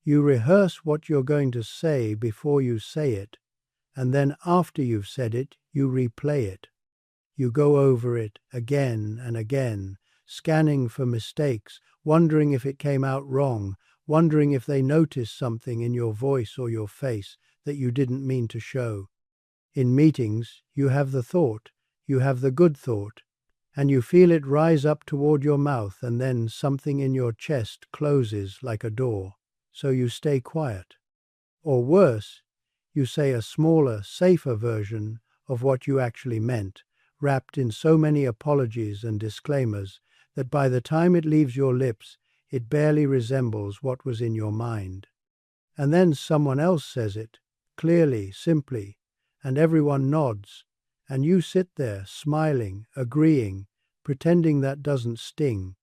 You rehearse what you're going to say before you say it, and then after you've said it, you replay it. You go over it again and again, scanning for mistakes, wondering if it came out wrong, wondering if they noticed something in your voice or your face that you didn't mean to show. In meetings, you have the thought, you have the good thought, and you feel it rise up toward your mouth, and then something in your chest closes like a door, so you stay quiet. Or worse, you say a smaller, safer version of what you actually meant, wrapped in so many apologies and disclaimers that by the time it leaves your lips, it barely resembles what was in your mind. And then someone else says it, clearly, simply, and everyone nods, and you sit there, smiling, agreeing, pretending that doesn't sting.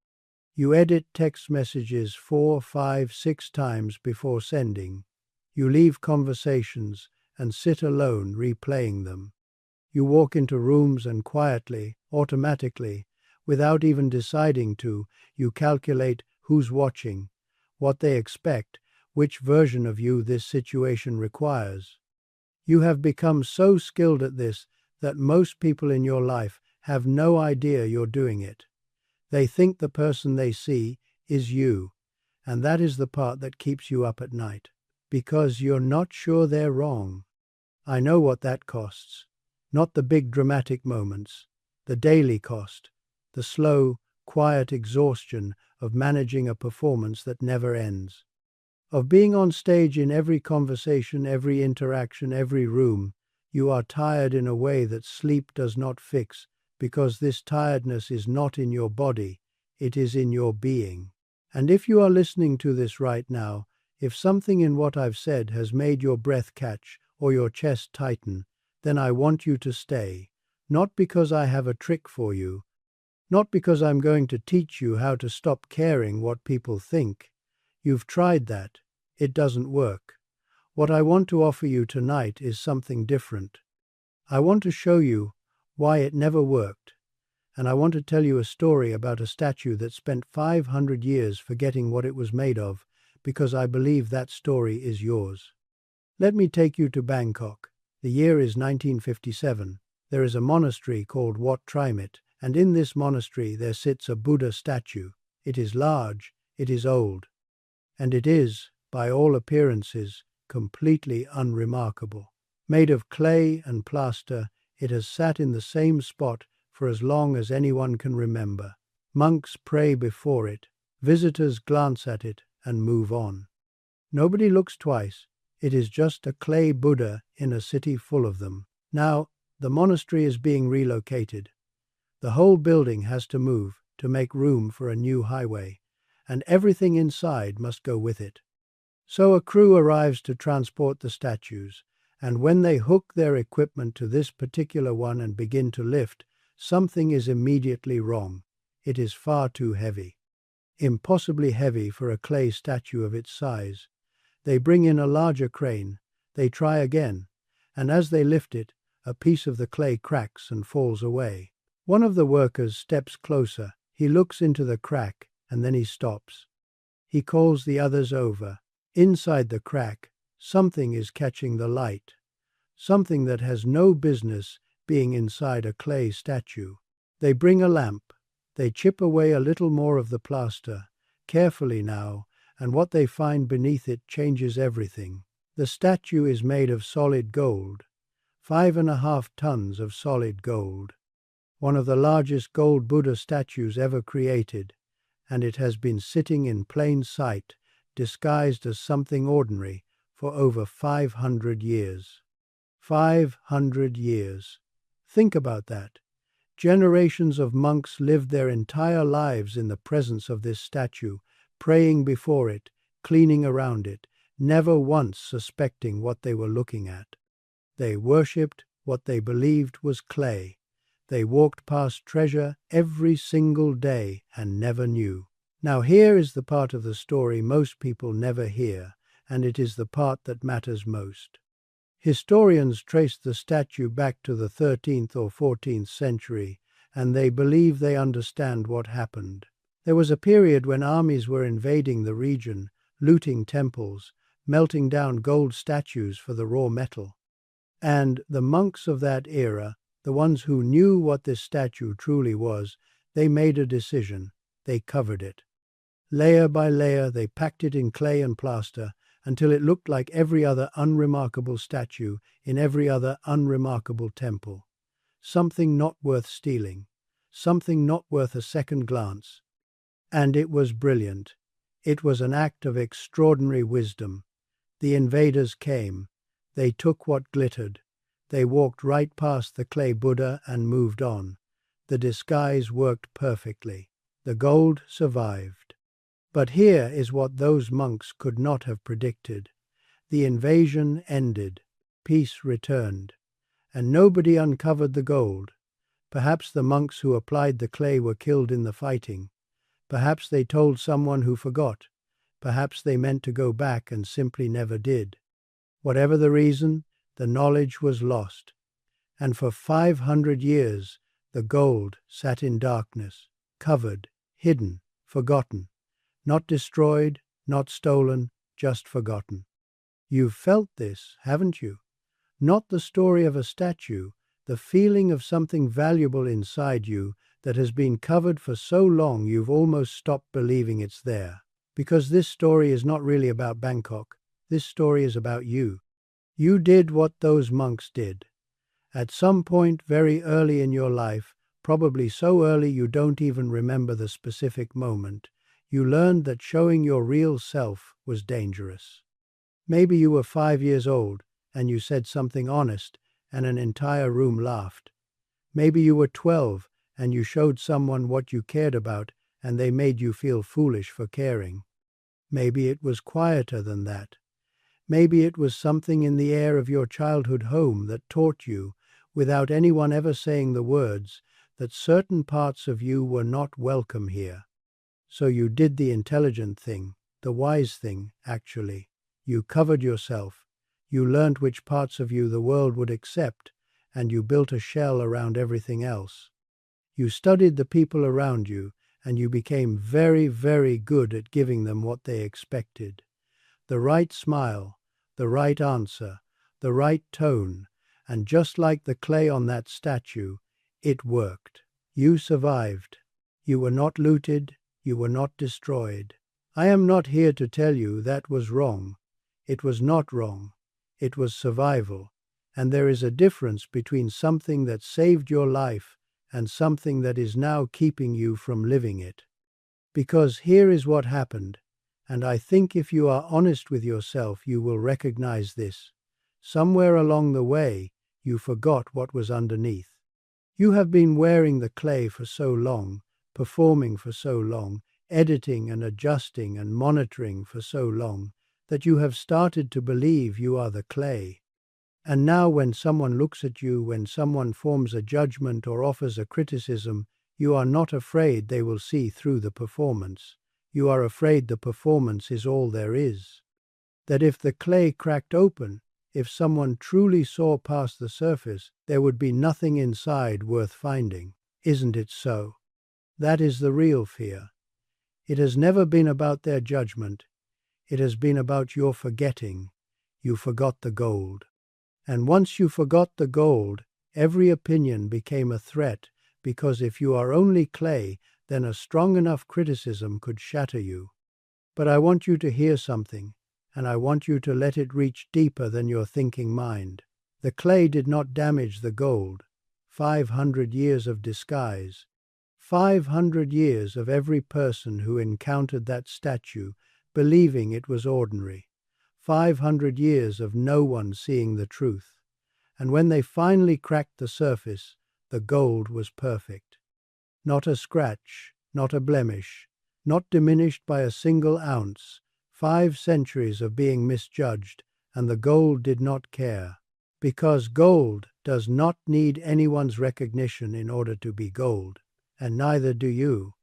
You edit text messages 4, 5, 6 times before sending. You leave conversations and sit alone replaying them. You walk into rooms and quietly, automatically, without even deciding to, you calculate who's watching, what they expect, which version of you this situation requires. You have become so skilled at this that most people in your life have no idea you're doing it. They think the person they see is you, and that is the part that keeps you up at night, because you're not sure they're wrong. I know what that costs. Not the big dramatic moments, the daily cost, the slow, quiet exhaustion of managing a performance that never ends. Of being on stage in every conversation, every interaction, every room, you are tired in a way that sleep does not fix, because this tiredness is not in your body, it is in your being. And if you are listening to this right now, if something in what I've said has made your breath catch or your chest tighten, then I want you to stay, not because I have a trick for you, not because I'm going to teach you how to stop caring what people think. You've tried that. It doesn't work. What I want to offer you tonight is something different. I want to show you why it never worked, and I want to tell you a story about a statue that spent 500 years forgetting what it was made of, because I believe that story is yours. Let me take you to Bangkok. The year is 1957. There is a monastery called Wat Trimit, and in this monastery there sits a Buddha statue. It is large, it is old, and it is, by all appearances, completely unremarkable. Made of clay and plaster, it has sat in the same spot for as long as anyone can remember. Monks pray before it, visitors glance at it and move on. Nobody looks twice. It is just a clay Buddha in a city full of them. Now, the monastery is being relocated. The whole building has to move to make room for a new highway, and everything inside must go with it. So a crew arrives to transport the statues, and when they hook their equipment to this particular one and begin to lift, something is immediately wrong. It is far too heavy. Impossibly heavy for a clay statue of its size. They bring in a larger crane. They try again, and as they lift it, a piece of the clay cracks and falls away. One of the workers steps closer. He looks into the crack, and then he stops. He calls the others over. Inside the crack, something is catching the light. Something that has no business being inside a clay statue. They bring a lamp. They chip away a little more of the plaster, carefully now, and what they find beneath it changes everything. The statue is made of solid gold, 5.5 tons of solid gold. One of the largest gold Buddha statues ever created, and it has been sitting in plain sight, disguised as something ordinary, for over 500 years. 500 years. Think about that. Generations of monks lived their entire lives in the presence of this statue, praying before it, cleaning around it, never once suspecting what they were looking at. They worshipped what they believed was clay. They walked past treasure every single day and never knew. Now here is the part of the story most people never hear, and it is the part that matters most. Historians trace the statue back to the 13th or 14th century, and they believe they understand what happened. There was a period when armies were invading the region, looting temples, melting down gold statues for the raw metal. And the monks of that era, the ones who knew what this statue truly was, they made a decision. They covered it. Layer by layer, they packed it in clay and plaster until it looked like every other unremarkable statue in every other unremarkable temple. Something not worth stealing, something not worth a second glance. And it was brilliant. It was an act of extraordinary wisdom. The invaders came. They took what glittered. They walked right past the clay Buddha and moved on. The disguise worked perfectly. The gold survived. But here is what those monks could not have predicted. The invasion ended. Peace returned. And nobody uncovered the gold. Perhaps the monks who applied the clay were killed in the fighting. Perhaps they told someone who forgot. Perhaps they meant to go back and simply never did. Whatever the reason, the knowledge was lost. And for 500 years, the gold sat in darkness, covered, hidden, forgotten. Not destroyed, not stolen, just forgotten. You've felt this, haven't you? Not the story of a statue, the feeling of something valuable inside you that has been covered for so long you've almost stopped believing it's there. Because this story is not really about Bangkok. This story is about you. You did what those monks did. At some point very early in your life, probably so early you don't even remember the specific moment, you learned that showing your real self was dangerous. Maybe you were 5 years old and you said something honest and an entire room laughed. Maybe you were 12 and you showed someone what you cared about and they made you feel foolish for caring. Maybe it was quieter than that. Maybe it was something in the air of your childhood home that taught you, without anyone ever saying the words, that certain parts of you were not welcome here. So you did the intelligent thing, the wise thing, actually. You covered yourself. You learned which parts of you the world would accept, and you built a shell around everything else. You studied the people around you, and you became very, very good at giving them what they expected. The right smile, the right answer, the right tone, and just like the clay on that statue, it worked. You survived. You were not looted. You were not destroyed. I am not here to tell you that was wrong. It was not wrong. It was survival. And there is a difference between something that saved your life and something that is now keeping you from living it. Because here is what happened, and I think if you are honest with yourself you will recognize this. Somewhere along the way, you forgot what was underneath. You have been wearing the clay for so long, performing for so long, editing and adjusting and monitoring for so long, that you have started to believe you are the clay. And now when someone looks at you, when someone forms a judgment or offers a criticism, you are not afraid they will see through the performance. You are afraid the performance is all there is. That if the clay cracked open, if someone truly saw past the surface, there would be nothing inside worth finding. Isn't it so? That is the real fear. It has never been about their judgment. It has been about your forgetting. You forgot the gold. And once you forgot the gold, every opinion became a threat, because if you are only clay, then a strong enough criticism could shatter you. But I want you to hear something, and I want you to let it reach deeper than your thinking mind. The clay did not damage the gold. 500 years of disguise. 500 years of every person who encountered that statue believing it was ordinary. 500 years of no one seeing the truth. And when they finally cracked the surface, the gold was perfect. Not a scratch, not a blemish, not diminished by a single ounce. 5 centuries of being misjudged, and the gold did not care. Because gold does not need anyone's recognition in order to be gold, and neither do you.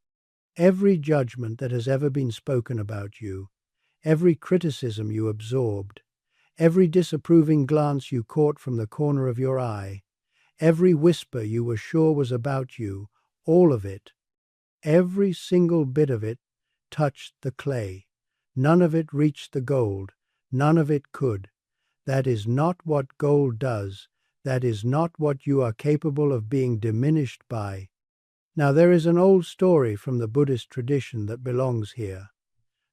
Every judgment that has ever been spoken about you, every criticism you absorbed, every disapproving glance you caught from the corner of your eye, every whisper you were sure was about you, all of it, every single bit of it, touched the clay. None of it reached the gold. None of it could. That is not what gold does. That is not what you are capable of being diminished by. Now there is an old story from the Buddhist tradition that belongs here.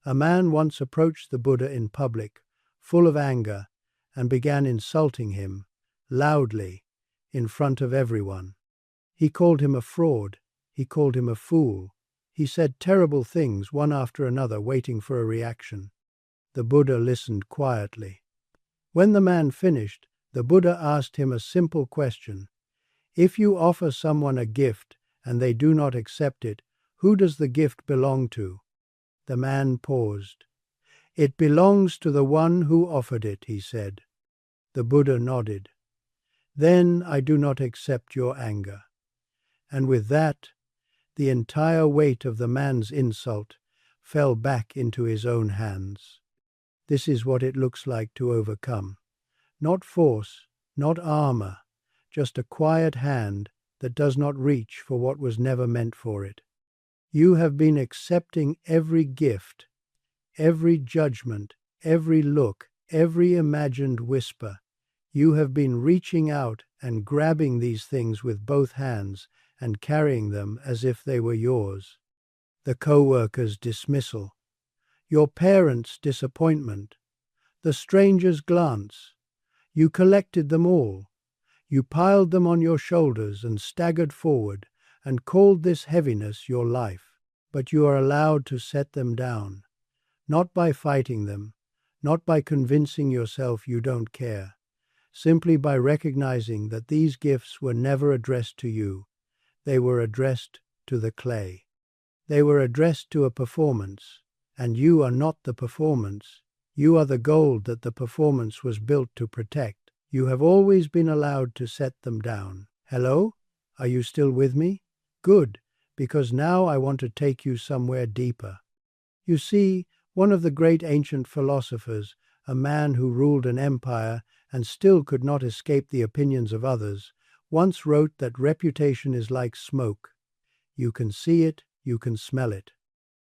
A man once approached the Buddha in public, full of anger, and began insulting him, loudly, in front of everyone. He called him a fraud. He called him a fool. He said terrible things one after another, waiting for a reaction. The Buddha listened quietly. When the man finished, the Buddha asked him a simple question. If you offer someone a gift and they do not accept it, who does the gift belong to? The man paused. It belongs to the one who offered it, he said. The Buddha nodded. Then I do not accept your anger. And with that, the entire weight of the man's insult fell back into his own hands. This is what it looks like to overcome. Not force, not armor, just a quiet hand that does not reach for what was never meant for it. You have been accepting every gift, every judgment, every look, every imagined whisper. You have been reaching out and grabbing these things with both hands and carrying them as if they were yours. The co-worker's dismissal, your parents' disappointment, the stranger's glance. You collected them all. You piled them on your shoulders and staggered forward and called this heaviness your life. But you are allowed to set them down, not by fighting them, not by convincing yourself you don't care, simply by recognizing that these gifts were never addressed to you. They were addressed to the clay. They were addressed to a performance, and you are not the performance. You are the gold that the performance was built to protect. You have always been allowed to set them down. Hello? Are you still with me? Good, because now I want to take you somewhere deeper. You see, one of the great ancient philosophers, a man who ruled an empire and still could not escape the opinions of others, once wrote that reputation is like smoke. You can see it, you can smell it.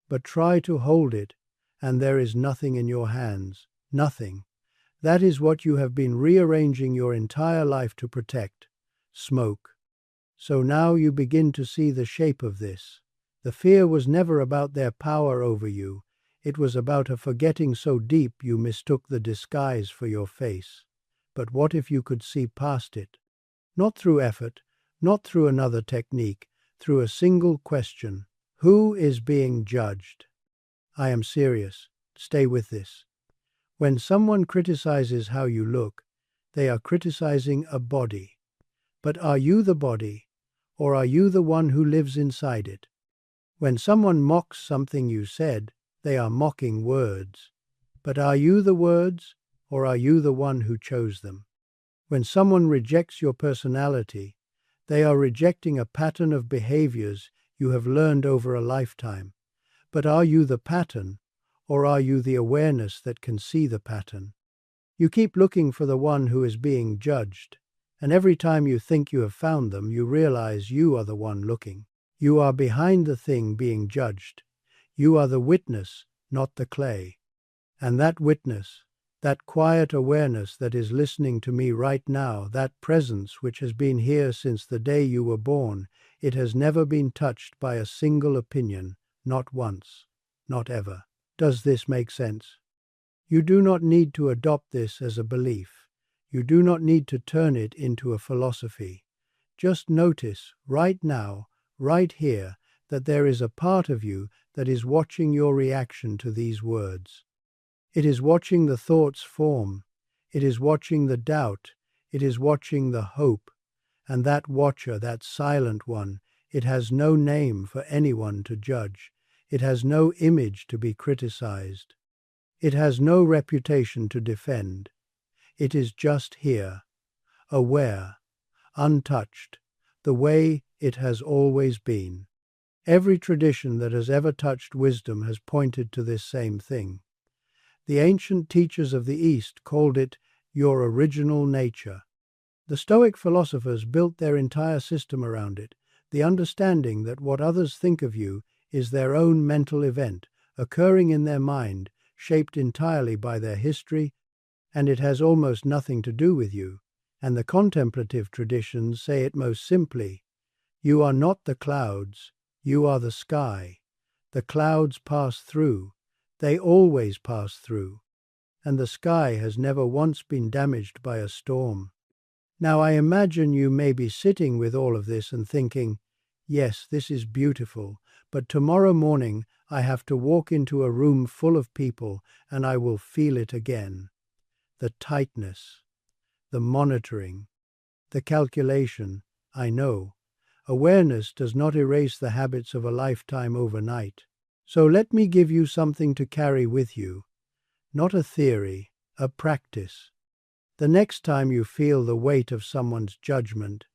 But try to hold it, and there is nothing in your hands. Nothing. That is what you have been rearranging your entire life to protect. Smoke. So now you begin to see the shape of this. The fear was never about their power over you. It was about a forgetting so deep you mistook the disguise for your face. But what if you could see past it? Not through effort, not through another technique, through a single question. Who is being judged? I am serious. Stay with this. When someone criticizes how you look, they are criticizing a body. But are you the body, or are you the one who lives inside it? When someone mocks something you said, they are mocking words. But are you the words, or are you the one who chose them? When someone rejects your personality, they are rejecting a pattern of behaviors you have learned over a lifetime. But are you the pattern, or are you the awareness that can see the pattern? You keep looking for the one who is being judged, and every time you think you have found them, you realize you are the one looking. You are behind the thing being judged. You are the witness, not the clay. And that witness, that quiet awareness that is listening to me right now, that presence which has been here since the day you were born, it has never been touched by a single opinion, not once, not ever. Does this make sense? You do not need to adopt this as a belief. You do not need to turn it into a philosophy. Just notice, right now, right here, that there is a part of you that is watching your reaction to these words. It is watching the thoughts form. It is watching the doubt. It is watching the hope. And that watcher, that silent one, it has no name for anyone to judge. It has no image to be criticized. It has no reputation to defend. It is just here, aware, untouched, the way it has always been. Every tradition that has ever touched wisdom has pointed to this same thing. The ancient teachers of the East called it your original nature. The Stoic philosophers built their entire system around it, the understanding that what others think of you is their own mental event, occurring in their mind, shaped entirely by their history, and it has almost nothing to do with you. And the contemplative traditions say it most simply: you are not the clouds, you are the sky. The clouds pass through, they always pass through, and the sky has never once been damaged by a storm. Now I imagine you may be sitting with all of this and thinking, yes, this is beautiful, but tomorrow morning I have to walk into a room full of people and I will feel it again. The tightness, the monitoring, the calculation. I know. Awareness does not erase the habits of a lifetime overnight. So let me give you something to carry with you. Not a theory, a practice. The next time you feel the weight of someone's judgment,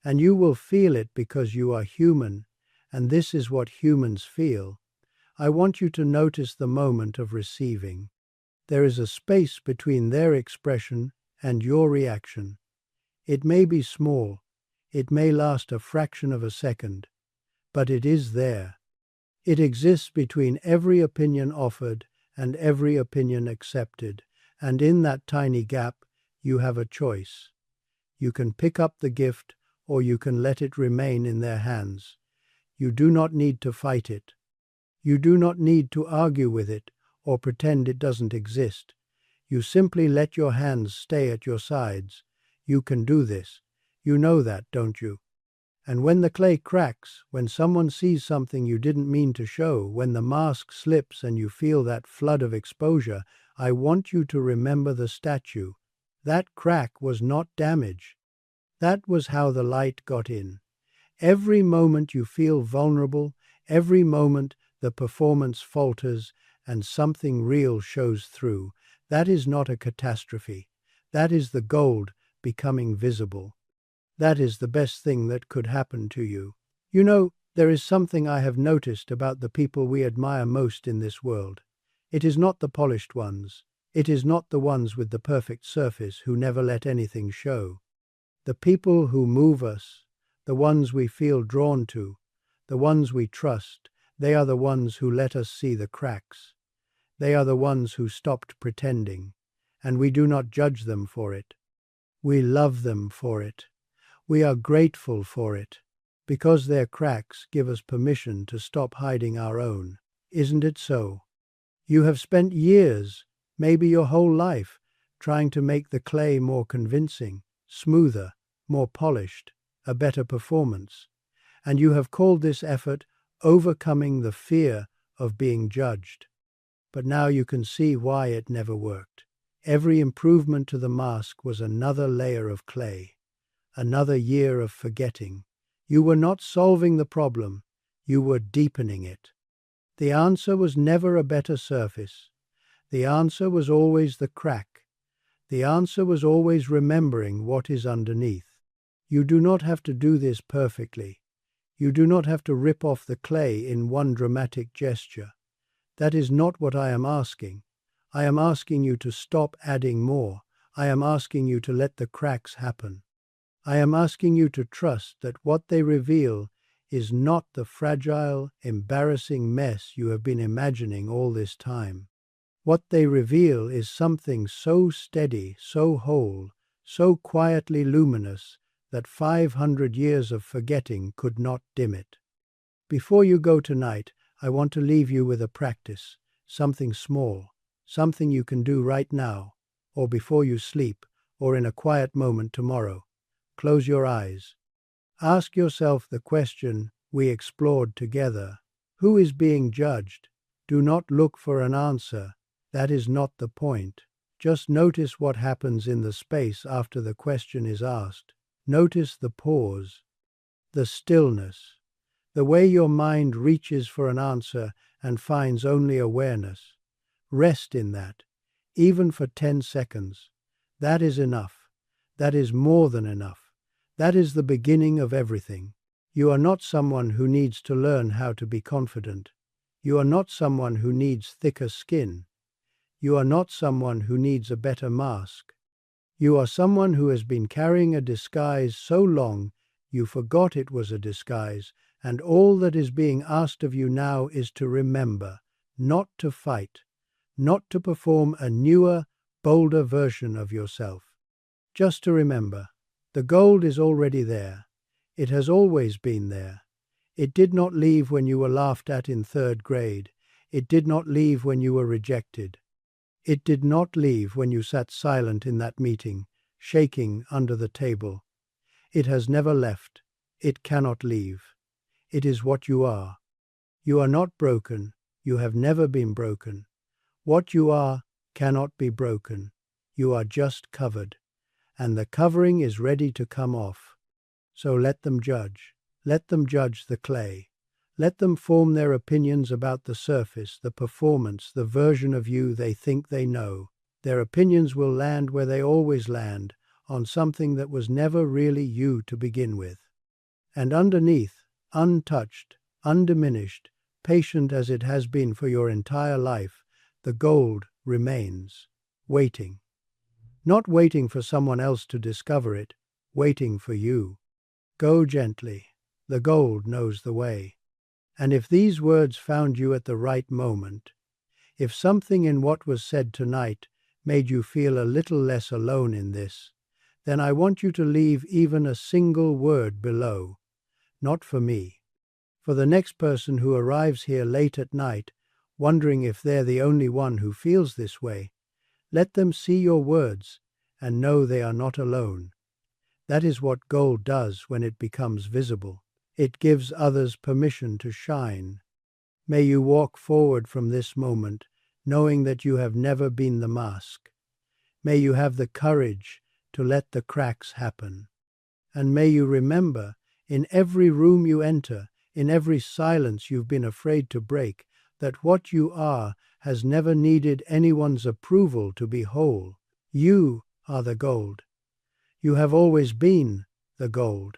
and you will feel it because you are human, and this is what humans feel, I want you to notice the moment of receiving. There is a space between their expression and your reaction. It may be small, it may last a fraction of a second, but it is there. It exists between every opinion offered and every opinion accepted, and in that tiny gap, you have a choice. You can pick up the gift, or you can let it remain in their hands. You do not need to fight it. You do not need to argue with it or pretend it doesn't exist. You simply let your hands stay at your sides. You can do this. You know that, don't you? And when the clay cracks, when someone sees something you didn't mean to show, when the mask slips and you feel that flood of exposure, I want you to remember the statue. That crack was not damage. That was how the light got in. Every moment you feel vulnerable, every moment the performance falters and something real shows through, that is not a catastrophe. That is the gold becoming visible. That is the best thing that could happen to you. You know, there is something I have noticed about the people we admire most in this world. It is not the polished ones. It is not the ones with the perfect surface who never let anything show. The people who move us, the ones we feel drawn to, the ones we trust, they are the ones who let us see the cracks. They are the ones who stopped pretending, and we do not judge them for it. We love them for it. We are grateful for it, because their cracks give us permission to stop hiding our own. Isn't it so? You have spent years, maybe your whole life, trying to make the clay more convincing, smoother, more polished, a better performance. And you have called this effort overcoming the fear of being judged. But now you can see why it never worked. Every improvement to the mask was another layer of clay, another year of forgetting. You were not solving the problem, you were deepening it. The answer was never a better surface. The answer was always the crack. The answer was always remembering what is underneath. You do not have to do this perfectly. You do not have to rip off the clay in one dramatic gesture. That is not what I am asking. I am asking you to stop adding more. I am asking you to let the cracks happen. I am asking you to trust that what they reveal is not the fragile, embarrassing mess you have been imagining all this time. What they reveal is something so steady, so whole, so quietly luminous that 500 years of forgetting could not dim it. Before you go tonight, I want to leave you with a practice, something small, something you can do right now, or before you sleep, or in a quiet moment tomorrow. Close your eyes. Ask yourself the question we explored together. Who is being judged? Do not look for an answer. That is not the point. Just notice what happens in the space after the question is asked. Notice the pause, the stillness, the way your mind reaches for an answer and finds only awareness. Rest in that, even for 10 seconds. That is enough. That is more than enough. That is the beginning of everything. You are not someone who needs to learn how to be confident. You are not someone who needs thicker skin. You are not someone who needs a better mask. You are someone who has been carrying a disguise so long you forgot it was a disguise, and all that is being asked of you now is to remember, not to fight, not to perform a newer, bolder version of yourself. Just to remember, the gold is already there. It has always been there. It did not leave when you were laughed at in third grade. It did not leave when you were rejected. It did not leave when you sat silent in that meeting, shaking under the table. It has never left. It cannot leave. It is what you are. You are not broken. You have never been broken. What you are cannot be broken. You are just covered. And the covering is ready to come off. So let them judge. Let them judge the clay. Let them form their opinions about the surface, the performance, the version of you they think they know. Their opinions will land where they always land, on something that was never really you to begin with. And underneath, untouched, undiminished, patient as it has been for your entire life, the gold remains, waiting. Not waiting for someone else to discover it, waiting for you. Go gently. The gold knows the way. And if these words found you at the right moment, if something in what was said tonight made you feel a little less alone in this, then I want you to leave even a single word below. Not for me. For the next person who arrives here late at night, wondering if they're the only one who feels this way, let them see your words and know they are not alone. That is what gold does when it becomes visible. It gives others permission to shine. May you walk forward from this moment, knowing that you have never been the mask. May you have the courage to let the cracks happen. And may you remember, in every room you enter, in every silence you've been afraid to break, that what you are has never needed anyone's approval to be whole. You are the gold. You have always been the gold.